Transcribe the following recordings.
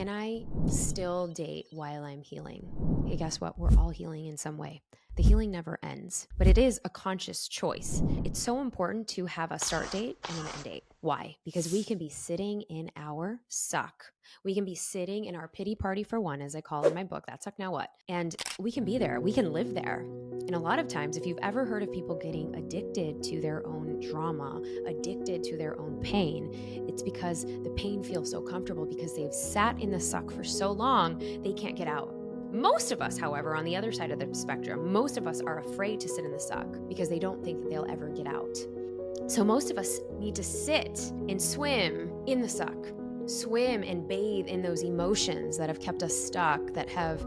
Can I still date while I'm healing? Hey, guess what? We're all healing in some way. The healing never ends, but it is a conscious choice. It's so important to have a start date and an end date. Why? Because we can be sitting in our suck. We can be sitting in our pity party for one, as I call in my book, That Suck Now What? And we can be there. We can live there. And a lot of times, if you've ever heard of people getting addicted to their own drama, addicted to their own pain, it's because the pain feels so comfortable because they've sat in the suck for so long, they can't get out. Most of us, however, on the other side of the spectrum, most of us are afraid to sit in the suck because they don't think that they'll ever get out. So most of us need to sit and swim in the suck, swim and bathe in those emotions that have kept us stuck, that have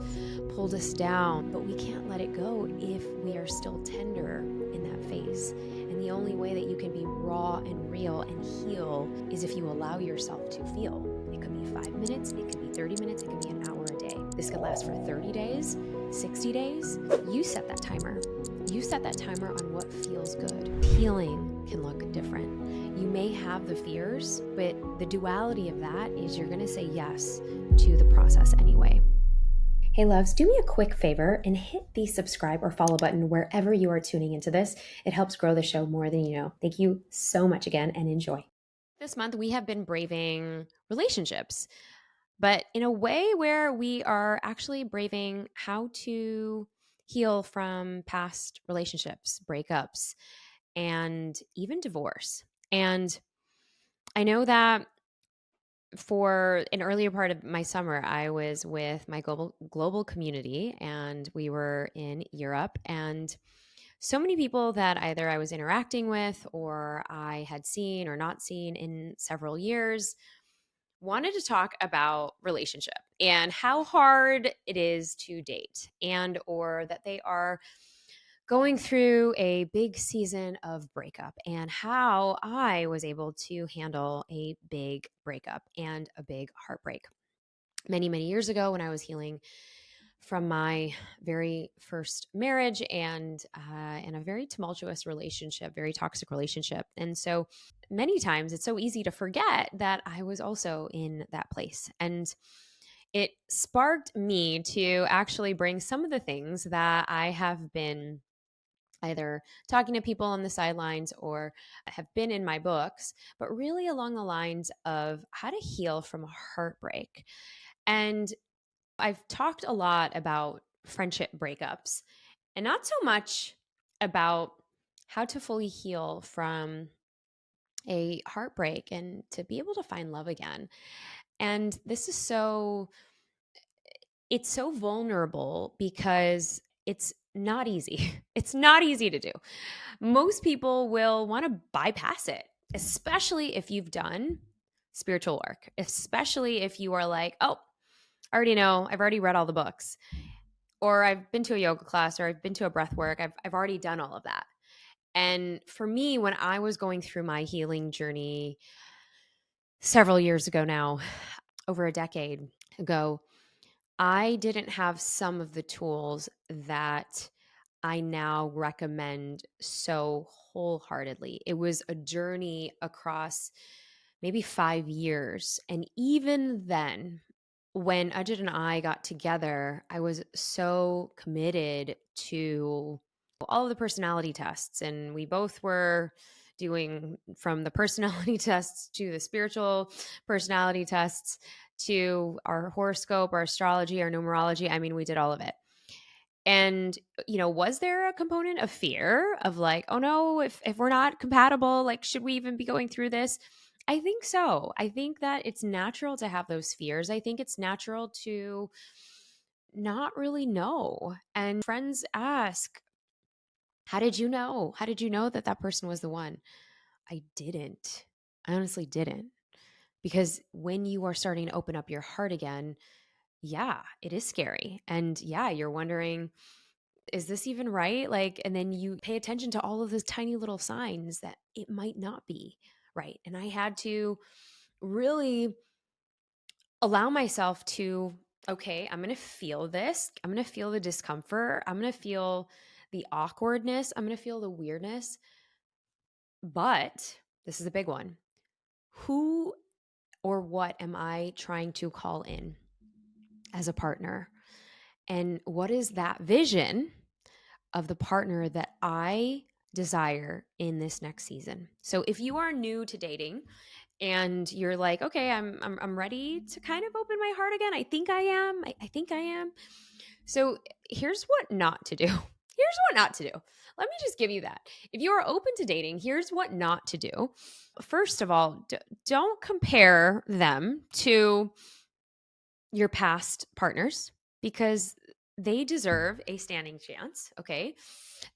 pulled us down, but we can't let it go if we are still tender in that phase. And the only way that you can be raw and real and heal is if you allow yourself to feel. It could be 5 minutes, it could be 30 minutes, it could be an hour a day. This could last for 30 days, 60 days. You set that timer. You set that timer on what feels good. Healing can look different. You may have the fears, but the duality of that is you're going to say yes to the process anyway. Hey loves, do me a quick favor and hit the subscribe or follow button wherever you are tuning into this. It helps grow the show more than you know. Thank you so much again and enjoy. This month we have been braving relationships, but in a way where we are actually braving how to heal from past relationships, breakups, and even divorce. And I know that for an earlier part of my summer, I was with my global community, and we were in Europe. And so many people that either I was interacting with or I had seen or not seen in several years wanted to talk about relationship and how hard it is to date, and or that they are going through a big season of breakup and how I was able to handle a big breakup and a big heartbreak. Many, many years ago when I was healing from my very first marriage and in a very tumultuous relationship, very toxic relationship. And so many times it's so easy to forget that I was also in that place. And it sparked me to actually bring some of the things that I have been either talking to people on the sidelines or have been in my books, but really along the lines of how to heal from a heartbreak. And I've talked a lot about friendship breakups and not so much about how to fully heal from a heartbreak and to be able to find love again. And this is it's so vulnerable because it's not easy. It's not easy to do. Most people will want to bypass it, especially if you've done spiritual work, especially if you are like, oh, I already know, I've already read all the books, or I've been to a yoga class, or I've been to a breath work. I've already done all of that. And for me, when I was going through my healing journey several years ago now, over a decade ago, I didn't have some of the tools that I now recommend so wholeheartedly. It was a journey across maybe 5 years. And even then, when Ajit and I got together, I was so committed to all of the personality tests. And we both were doing from the personality tests to the spiritual personality tests to our horoscope, our astrology, our numerology. I mean, we did all of it. And, was there a component of fear of like, oh no, if we're not compatible, like, should we even be going through this? I think so. I think that it's natural to have those fears. I think it's natural to not really know. And friends ask, how did you know? How did you know that that person was the one? I didn't. I honestly didn't. Because when you are starting to open up your heart again, yeah, it is scary. And yeah, you're wondering, is this even right? Like, and then you pay attention to all of those tiny little signs that it might not be right. And I had to really allow myself to, okay, I'm going to feel this. I'm going to feel the discomfort. I'm going to feel the awkwardness. I'm going to feel the weirdness. But this is a big one. Who or what am I trying to call in? as a partner? And what is that vision of the partner that I desire in this next season? So if you are new to dating and you're like, okay, I'm ready to kind of open my heart again. I think I am. I think I am. So here's what not to do. Here's what not to do. Let me just give you that. If you are open to dating, here's what not to do. First of all, don't compare them to your past partners because they deserve a standing chance. Okay.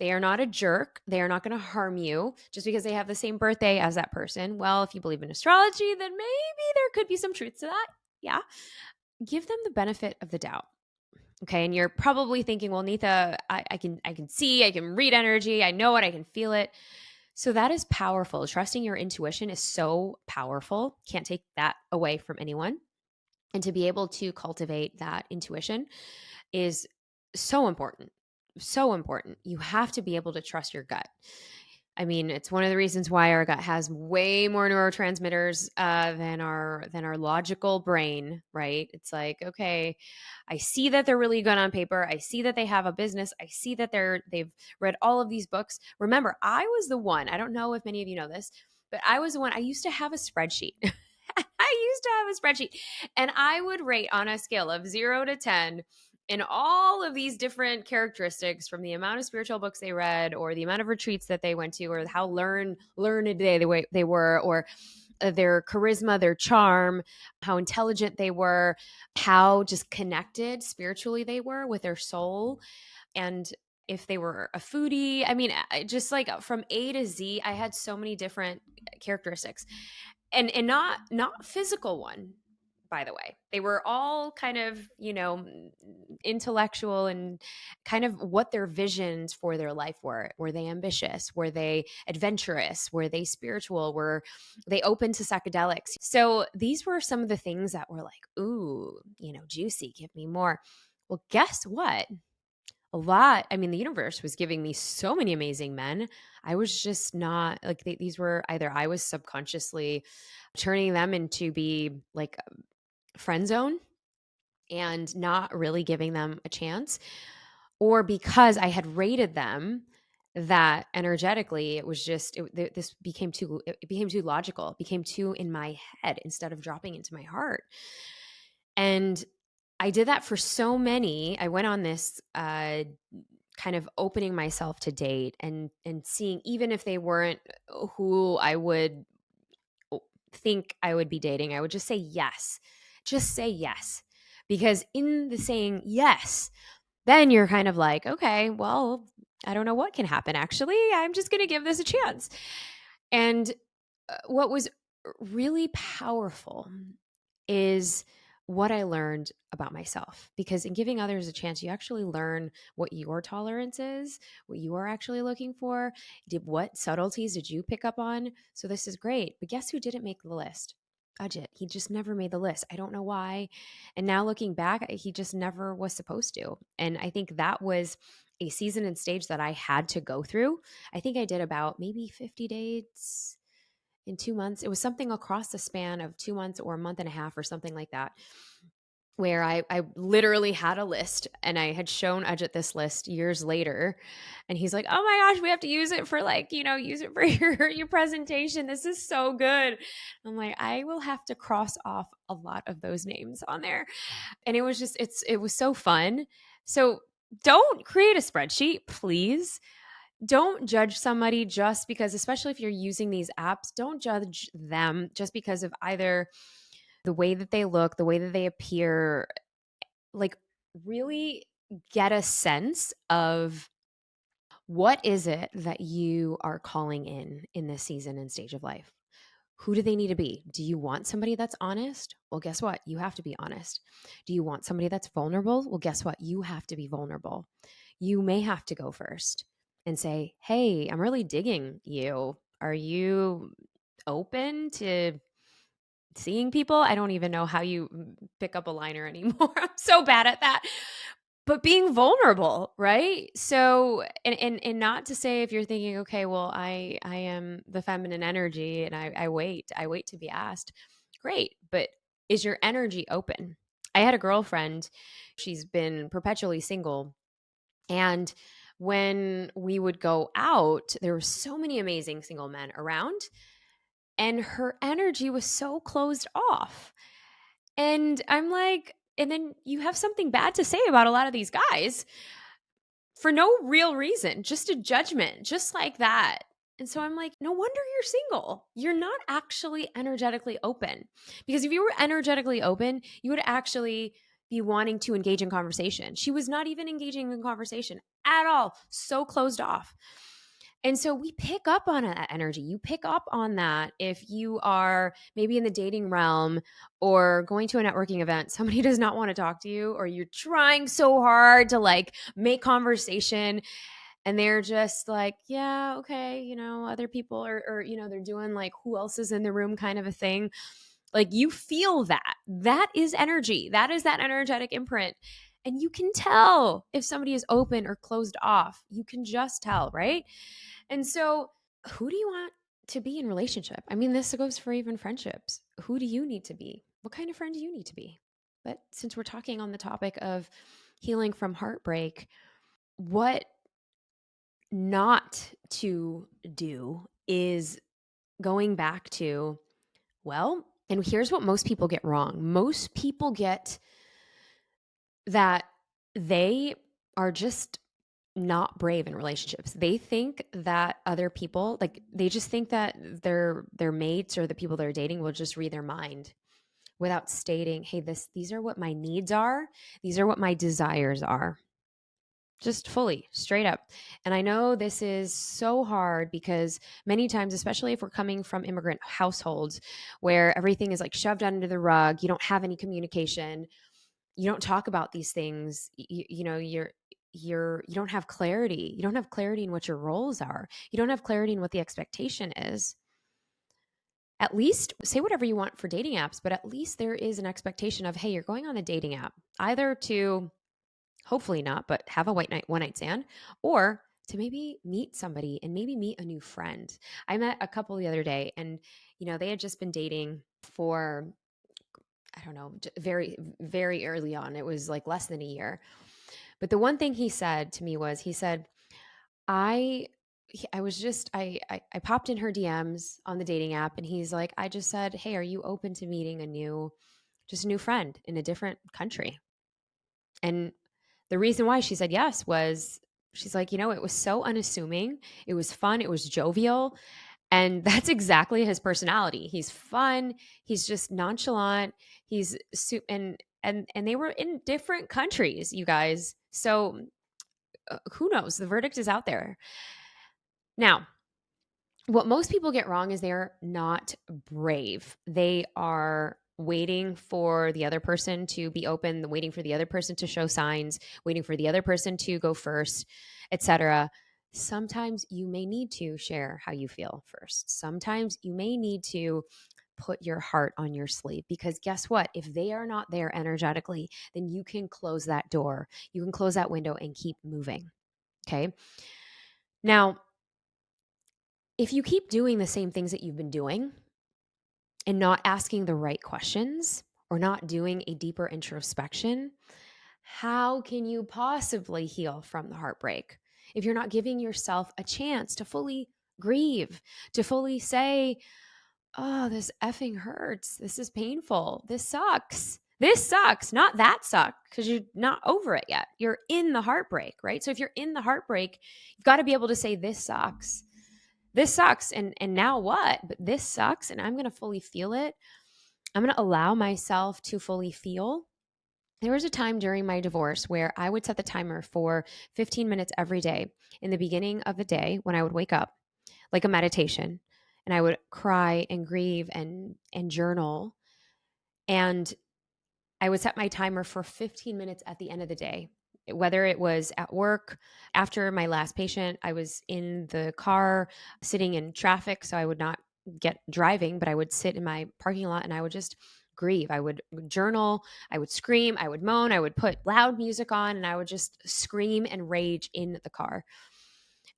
They are not a jerk. They are not going to harm you just because they have the same birthday as that person. Well, if you believe in astrology, then maybe there could be some truth to that. Yeah. Give them the benefit of the doubt. Okay. And you're probably thinking, well, Neeta, I can see, I can read energy. I know it. I can feel it. So that is powerful. Trusting your intuition is so powerful. Can't take that away from anyone. And to be able to cultivate that intuition is so important. So important. You have to be able to trust your gut. I mean, it's one of the reasons why our gut has way more neurotransmitters than our logical brain, right? It's like, okay, I see that they're really good on paper. I see that they have a business. I see that they've read all of these books. Remember, I was the one. I don't know if many of you know this, but I was the one. I used to have a spreadsheet. I used to have a spreadsheet, and I would rate on a scale of 0 to 10 in all of these different characteristics, from the amount of spiritual books they read or the amount of retreats that they went to or how learned they were, or their charisma, their charm, how intelligent they were, how just connected spiritually they were with their soul, and if they were a foodie. I mean, just like from A to Z, I had so many different characteristics, and not physical one, by the way. They were all kind of, intellectual and kind of what their visions for their life were. Were they ambitious? Were they adventurous? Were they spiritual? Were they open to psychedelics? So these were some of the things that were like, ooh, juicy, give me more. Well, guess what? The universe was giving me so many amazing men. I was just not like, these were either I was subconsciously turning them into be like friend zone and not really giving them a chance, or because I had rated them that energetically it was just this became too it became too logical, it became too in my head instead of dropping into my heart. And I did that for so many. I went on this kind of opening myself to date and seeing, even if they weren't who I would think I would be dating, I would just say yes. Just say yes. Because in the saying yes, then you're kind of like, okay, well, I don't know what can happen. Actually, I'm just going to give this a chance. And what was really powerful is what I learned about myself. Because in giving others a chance, you actually learn what your tolerance is, what you are actually looking for. What subtleties did you pick up on? So this is great. But guess who didn't make the list? Ajit. He just never made the list. I don't know why. And now looking back, he just never was supposed to. And I think that was a season and stage that I had to go through. I think I did about maybe 50 dates in 2 months. It was something across the span of 2 months or a month and a half or something like that, where I literally had a list, and I had shown Ajit this list years later. And he's like, oh my gosh, we have to use it for use it for your presentation. This is so good. I'm like, I will have to cross off a lot of those names on there. And it was just, it was so fun. So don't create a spreadsheet, please. Don't judge somebody just because, especially if you're using these apps, don't judge them just because of either the way that they look, the way that they appear. Like, really get a sense of what is it that you are calling in this season and stage of life. Who do they need to be? Do you want somebody that's honest? Well, guess what? You have to be honest. Do you want somebody that's vulnerable? Well, guess what? You have to be vulnerable. You may have to go first and say, hey, I'm really digging you. Are you open to seeing people? I don't even know how you pick up a liner anymore. I'm so bad at that. But being vulnerable, right? So, and not to say, if you're thinking, okay, well, I am the feminine energy and I wait to be asked. Great. But is your energy open? I had a girlfriend, she's been perpetually single. And when we would go out, there were so many amazing single men around, and her energy was so closed off. And I'm like, and then you have something bad to say about a lot of these guys for no real reason, just a judgment, just like that. And so I'm like, no wonder you're single. You're not actually energetically open. Because if you were energetically open, you would actually be wanting to engage in conversation. She was not even engaging in conversation at all, so closed off. And so we pick up on that energy. You pick up on that if you are maybe in the dating realm or going to a networking event. Somebody does not want to talk to you, or you're trying so hard to like make conversation, and they're just like, yeah, okay, other people are, they're doing like who else is in the room kind of a thing. Like you feel that. That is energy. That is that energetic imprint. And you can tell if somebody is open or closed off. You can just tell, right? And so, who do you want to be in relationship? I mean, this goes for even friendships. Who do you need to be? What kind of friend do you need to be? But since we're talking on the topic of healing from heartbreak, what not to do is going back to, well, and here's what most people get wrong. Most people get that they are just not brave in relationships. They think that other people, like they just think that their mates or the people they're dating will just read their mind without stating, "Hey, these are what my needs are. These are what my desires are." Just fully, straight up. And I know this is so hard because many times, especially if we're coming from immigrant households where everything is like shoved under the rug, you don't have any communication, you don't talk about these things, you don't have clarity. You don't have clarity in what your roles are. You don't have clarity in what the expectation is. At least say whatever you want for dating apps, but at least there is an expectation of, hey, you're going on a dating app either to, hopefully not, but have a one night stand, or to maybe meet somebody and maybe meet a new friend. I met a couple the other day, and they had just been dating for, I don't know, very, very early on. It was like less than a year. But the one thing he said to me was, he said, I I was just I popped in her DMs on the dating app, and he's like, I just said, "Hey, are you open to meeting just a new friend in a different country?" And the reason why she said yes was, she's like, it was so unassuming. It was fun. It was jovial. And that's exactly his personality. He's fun. He's just nonchalant. And they were in different countries, you guys. So who knows? The verdict is out there. Now, what most people get wrong is they're not brave. They are waiting for the other person to be open, waiting for the other person to show signs, waiting for the other person to go first, etc. Sometimes you may need to share how you feel first. Sometimes you may need to put your heart on your sleeve, because guess what? If they are not there energetically, then you can close that door. You can close that window and keep moving. Okay. Now, if you keep doing the same things that you've been doing and not asking the right questions or not doing a deeper introspection, how can you possibly heal from the heartbreak if you're not giving yourself a chance to fully grieve, to fully say, oh, this effing hurts. This is painful. This sucks. This sucks. Not that suck, because you're not over it yet. You're in the heartbreak, right? So if you're in the heartbreak, you've got to be able to say, this sucks. This sucks. And now what? But this sucks. And I'm going to fully feel it. I'm going to allow myself to fully feel. There was a time during my divorce where I would set the timer for 15 minutes every day in the beginning of the day when I would wake up, like a meditation, and I would cry and grieve and journal. And I would set my timer for 15 minutes at the end of the day, whether it was at work. After my last patient, I was in the car sitting in traffic, so I would not get driving, but I would sit in my parking lot and I would just grieve. I would journal, I would scream, I would moan, I would put loud music on, and I would just scream and rage in the car.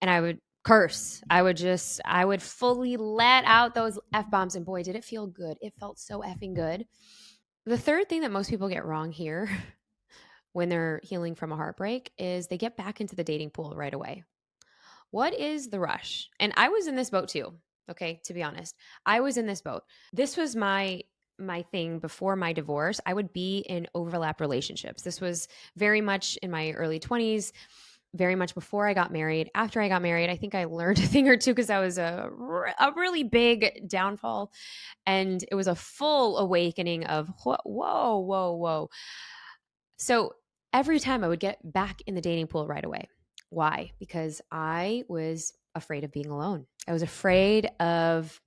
And I would curse. I would fully let out those F bombs, and boy, did it feel good. It felt so effing good. The third thing that most people get wrong here when they're healing from a heartbreak is they get back into the dating pool right away. What is the rush? And I was in this boat too. Okay, to be honest, I was in this boat. This was my thing before my divorce. I would be in overlap relationships. This was very much in my early 20s, very much before I got married. After I got married, I think I learned a thing or two because I was a really big downfall, and it was a full awakening of whoa, whoa, whoa, whoa. So every time I would get back in the dating pool right away. Why? Because I was afraid of being alone. I was afraid of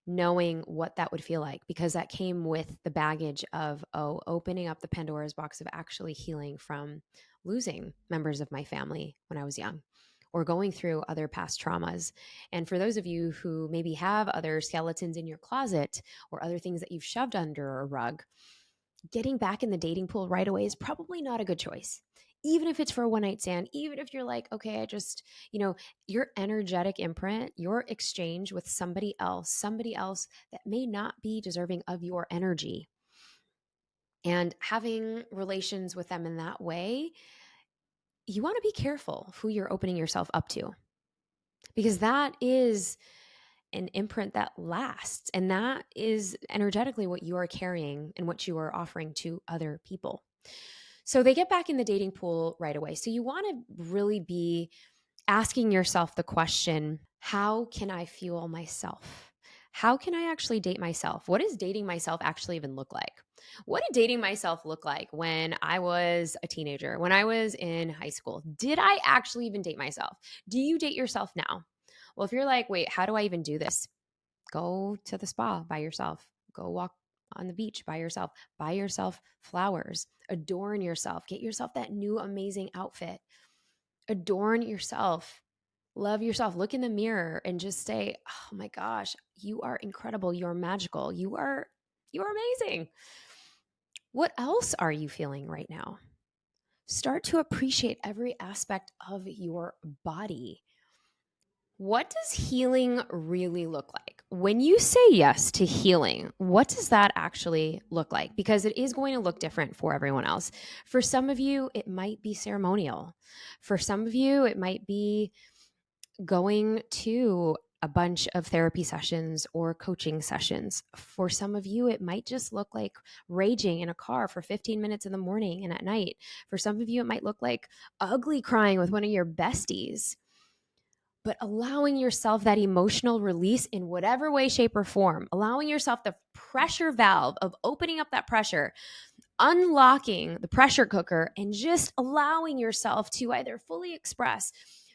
knowing what that would feel like, because that came with the baggage of, opening up the Pandora's box of actually healing from losing members of my family when I was young, or going through other past traumas. And for those of you who maybe have other skeletons in your closet or other things that you've shoved under a rug, getting back in the dating pool right away is probably not a good choice. Even if it's for a one night stand, even if you're like, okay, I just, your energetic imprint, your exchange with somebody else that may not be deserving of your energy, and having relations with them in that way, you want to be careful who you're opening yourself up to, because that is an imprint that lasts. And that is energetically what you are carrying and what you are offering to other people. So they get back in the dating pool right away. So you want to really be asking yourself the question, how can I fuel myself? How can I actually date myself? What does dating myself actually even look like? What did dating myself look like when I was a teenager, when I was in high school? Did I actually even date myself? Do you date yourself now? Well, if you're like, wait, how do I even do this? Go to the spa by yourself. Go walk on the beach by yourself. Buy yourself flowers. Adorn yourself. Get yourself that new amazing outfit. Adorn yourself. Love yourself. Look in the mirror and just say, "Oh my gosh, you are incredible. You're magical. You are amazing." What else are you feeling right now? Start to appreciate every aspect of your body. What does healing really look like? When you say yes to healing, what does that actually look like? Because it is going to look different for everyone else. For some of you, it might be ceremonial. For some of you, it might be going to a bunch of therapy sessions or coaching sessions. For some of you, it might just look like raging in a car for 15 minutes in the morning and at night. For some of you, it might look like ugly crying with one of your besties. But allowing yourself that emotional release in whatever way, shape, or form, allowing yourself the pressure valve of opening up that pressure, unlocking the pressure cooker, and just allowing yourself to either fully express,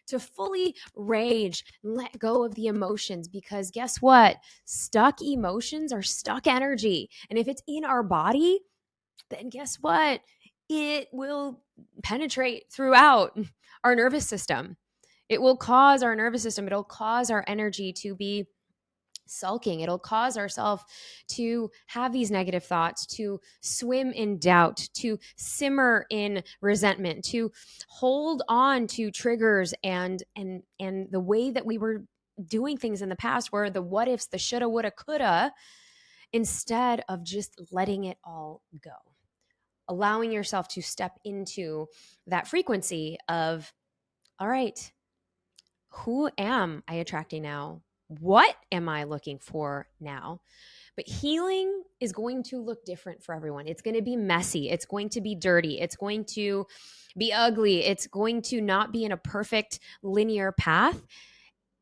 to fully rage, and let go of the emotions. Because guess what? Stuck emotions are stuck energy. And if it's in our body, then guess what? It will penetrate throughout our nervous system. It will cause our nervous system, it'll cause our energy to be sulking. It'll cause ourselves to have these negative thoughts, to swim in doubt, to simmer in resentment, to hold on to triggers and the way that we were doing things in the past, where the what ifs, the shoulda, woulda, coulda, instead of just letting it all go. Allowing yourself to step into that frequency of, all right, who am I attracting now? What am I looking for now? But healing is going to look different for everyone. It's going to be messy. It's going to be dirty. It's going to be ugly. It's going to not be in a perfect linear path.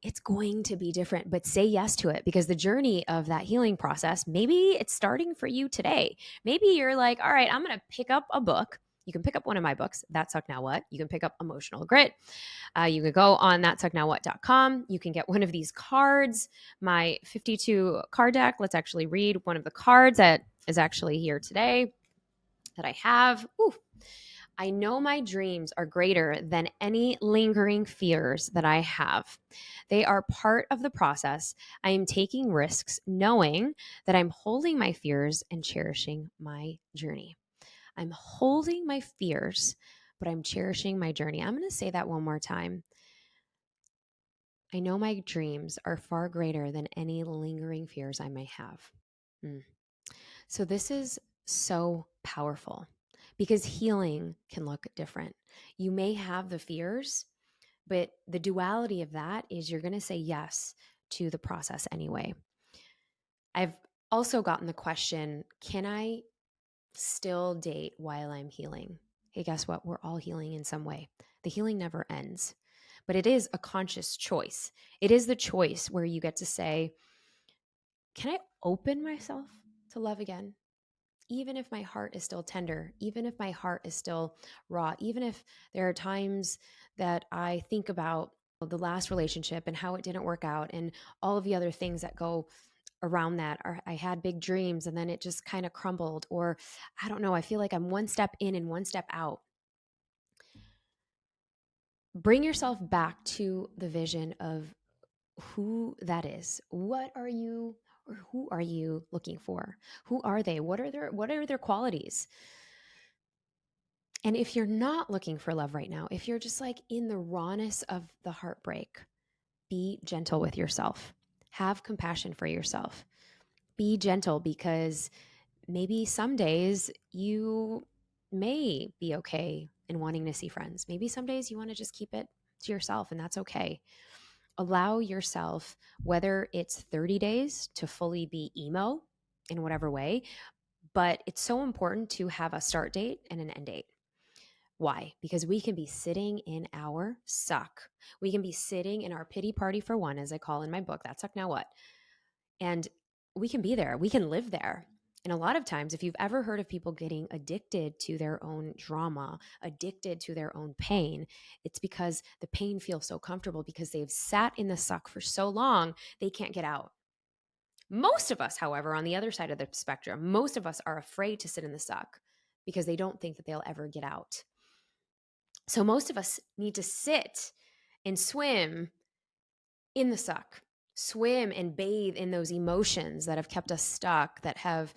It's going to be different, but say yes to it, because the journey of that healing process, maybe it's starting for you today. Maybe you're like, all right, I'm going to pick up a book. You can pick up one of my books, That Suck Now What. You can pick up Emotional Grit. You can go on thatsucknowwhat.com. You can get one of these cards, my 52 card deck. Let's actually read one of the cards that is actually here today that I have. Ooh. I know my dreams are greater than any lingering fears that I have. They are part of the process. I am taking risks, knowing that I'm holding my fears and cherishing my journey. I'm holding my fears, but I'm cherishing my journey. I'm going to say that one more time. I know my dreams are far greater than any lingering fears I may have. So this is so powerful because healing can look different. You may have the fears, but the duality of that is you're going to say yes to the process anyway. I've also gotten the question, can I still date while I'm healing? Hey, guess what? We're all healing in some way. The healing never ends, but it is a conscious choice. It is the choice where you get to say, can I open myself to love again? Even if my heart is still tender, even if my heart is still raw, even if there are times that I think about the last relationship and how it didn't work out and all of the other things that go around that, or I had big dreams and then it just kind of crumbled, or I don't know, I feel like I'm one step in and one step out. Bring yourself back to the vision of who that is. What are you, or who are you looking for? Who are they? What are their qualities? And if you're not looking for love right now, if you're just like in the rawness of the heartbreak, be gentle with yourself. Have compassion for yourself. Be gentle because maybe some days you may be okay in wanting to see friends. Maybe some days you want to just keep it to yourself, and that's okay. Allow yourself, whether it's 30 days to fully be emo in whatever way, but it's so important to have a start date and an end date. Why? Because we can be sitting in our suck. We can be sitting in our pity party for one, as I call in my book, that suck now what? And we can be there. We can live there. And a lot of times, if you've ever heard of people getting addicted to their own drama, addicted to their own pain, it's because the pain feels so comfortable because they've sat in the suck for so long, they can't get out. Most of us, however, on the other side of the spectrum, most of us are afraid to sit in the suck because they don't think that they'll ever get out. So most of us need to sit and swim in the suck, swim and bathe in those emotions that have kept us stuck, that have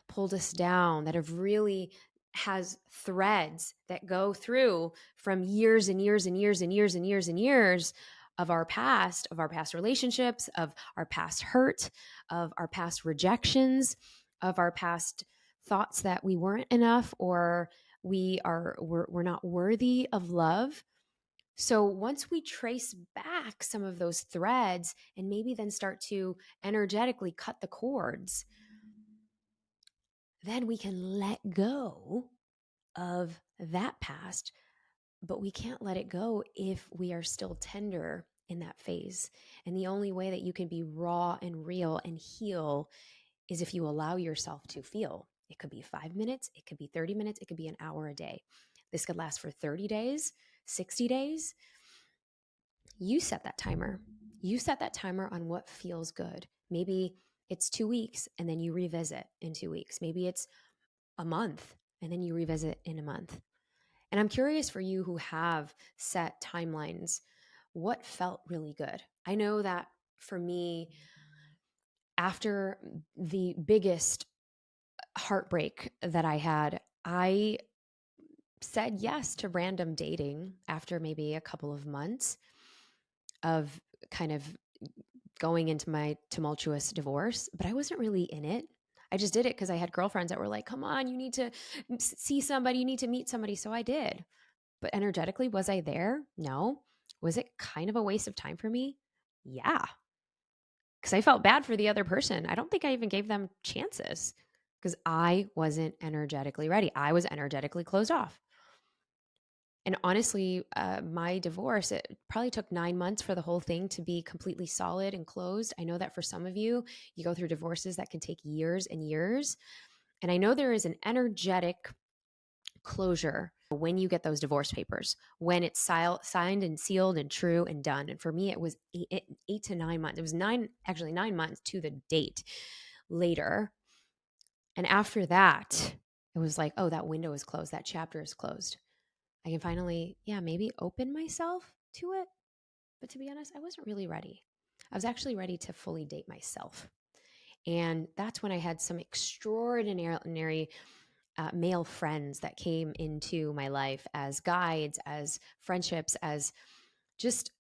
pulled us down, that have really has threads that go through from years and years and years and years and years and years of our past relationships, of our past hurt, of our past rejections, of our past thoughts that we weren't enough, or we're not worthy of love. So once we trace back some of those threads and maybe then start to energetically cut the cords, then we can let go of that past. But we can't let it go if we are still tender in that phase. And the only way that you can be raw and real and heal is if you allow yourself to feel. It could be 5 minutes, it could be 30 minutes, it could be an hour a day. This could last for 30 days, 60 days. You set that timer. You set that timer on what feels good. Maybe it's 2 weeks and then you revisit in 2 weeks. Maybe it's a month and then you revisit in a month. And I'm curious for you who have set timelines, what felt really good? I know that for me, after the biggest heartbreak that I had, I said yes to random dating after maybe a couple of months of kind of going into my tumultuous divorce, but I wasn't really in it. I just did it because I had girlfriends that were like, come on, you need to see somebody, you need to meet somebody. So I did. But energetically, was I there? No. Was it kind of a waste of time for me? Yeah. Because I felt bad for the other person. I don't think I even gave them chances because I wasn't energetically ready. I was energetically closed off. And honestly, my divorce, it probably took 9 months for the whole thing to be completely solid and closed. I know that for some of you, you go through divorces that can take years and years. And I know there is an energetic closure when you get those divorce papers, when it's signed and sealed and true and done. And for me, it was 8 to 9 months. It was 9 months to the date later. And after that, it was like, oh, that window is closed. That chapter is closed. I can finally, maybe open myself to it. But to be honest, I wasn't really ready. I was actually ready to fully date myself. And that's when I had some extraordinary male friends that came into my life as guides, as friendships, as just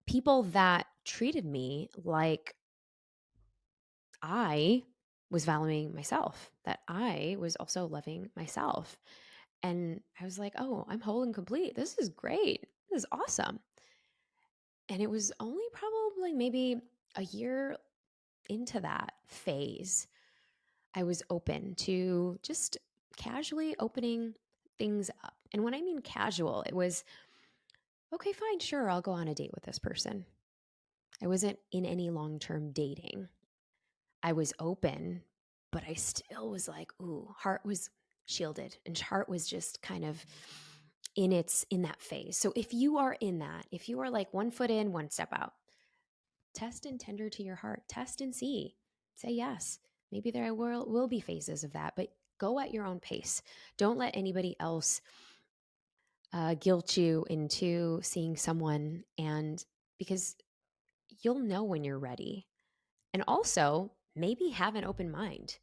people that treated me like I was valuing myself, that I was also loving myself. And I was like, oh, I'm whole and complete. This is great. This is awesome. And it was only probably maybe a year into that phase, I was open to just casually opening things up. And when I mean casual, it was, okay, fine, sure, I'll go on a date with this person. I wasn't in any long-term dating. I was open, but I still was like, ooh, heart was shielded and heart was just kind of in that phase. So if you are in that, if you are like 1 foot in, 1 step out, test and tender to your heart, test and see, say yes. Maybe there will be phases of that, but go at your own pace. Don't let anybody else guilt you into seeing someone, and because you'll know when you're ready. And also, maybe have an open mind.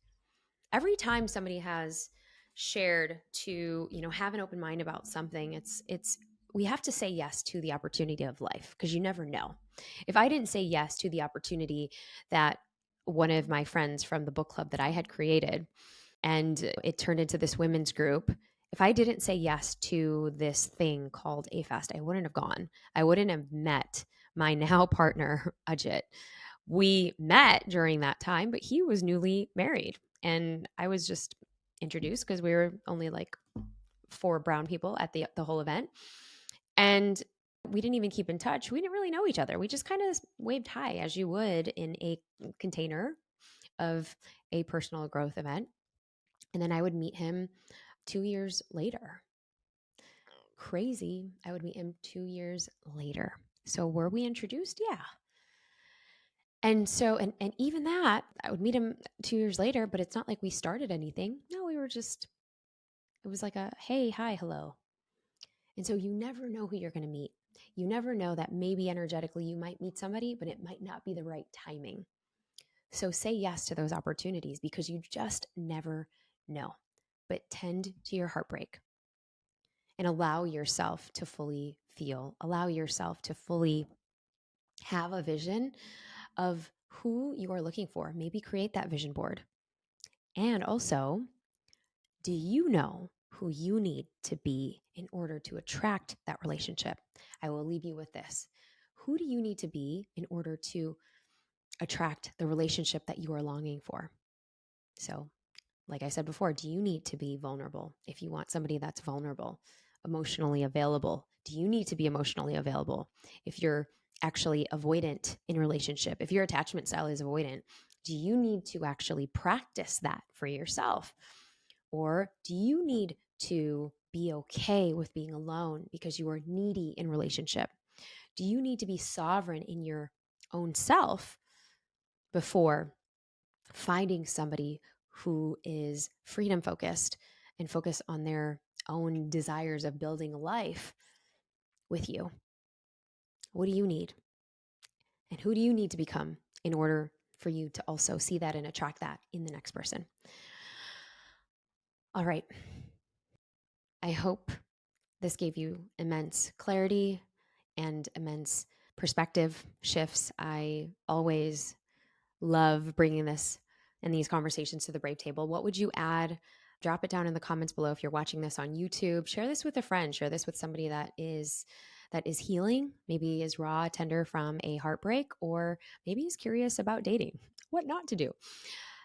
Every time somebody has shared to, have an open mind about something, it's we have to say yes to the opportunity of life, because you never know. If I didn't say yes to the opportunity that one of my friends from the book club that I had created, and it turned into this women's group, if I didn't say yes to this thing called A-Fest, I wouldn't have gone. I wouldn't have met my now partner, Ajit. We met during that time, but he was newly married. And I was just introduced because we were only like 4 brown people at the whole event. And we didn't even keep in touch. We didn't really know each other. We just kind of waved hi, as you would in a container of a personal growth event. And then I would meet him 2 years later. Crazy. I would meet him 2 years later. So were we introduced? Yeah. And so, and even that, I would meet him 2 years later, but it's not like we started anything. No, we were just, it was like a, hey, hi, hello. And so you never know who you're going to meet. You never know that maybe energetically you might meet somebody, but it might not be the right timing. So say yes to those opportunities, because you just never know. But tend to your heartbreak and allow yourself to fully feel, allow yourself to fully have a vision of who you are looking for. Maybe create that vision board. And also, do you know who you need to be in order to attract that relationship? I will leave you with this. Who do you need to be in order to attract the relationship that you are longing for? So, like I said before, do you need to be vulnerable? If you want somebody that's vulnerable, emotionally available, do you need to be emotionally available? If you're actually avoidant in relationship, if your attachment style is avoidant, do you need to actually practice that for yourself? Or do you need to be okay with being alone because you are needy in relationship? Do you need to be sovereign in your own self before finding somebody who is freedom focused and focused on their own desires of building a life with you? What do you need? And who do you need to become in order for you to also see that and attract that in the next person? All right. I hope this gave you immense clarity and immense perspective shifts. I always love bringing this and these conversations to the Brave Table. What would you add? Drop it down in the comments below. If you're watching this on YouTube, share this with a friend, share this with somebody that is healing, maybe is raw, tender from a heartbreak, or maybe is curious about dating, what not to do.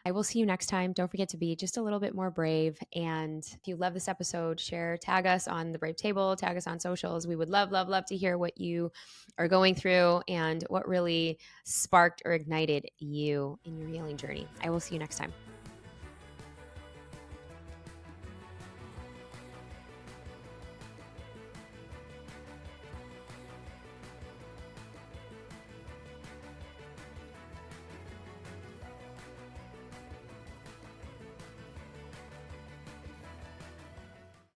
I will see you next time. Don't forget to be just a little bit more brave. And if you love this episode, share, tag us on the Brave Table, tag us on socials. We would love, love, love to hear what you are going through and what really sparked or ignited you in your healing journey. I will see you next time.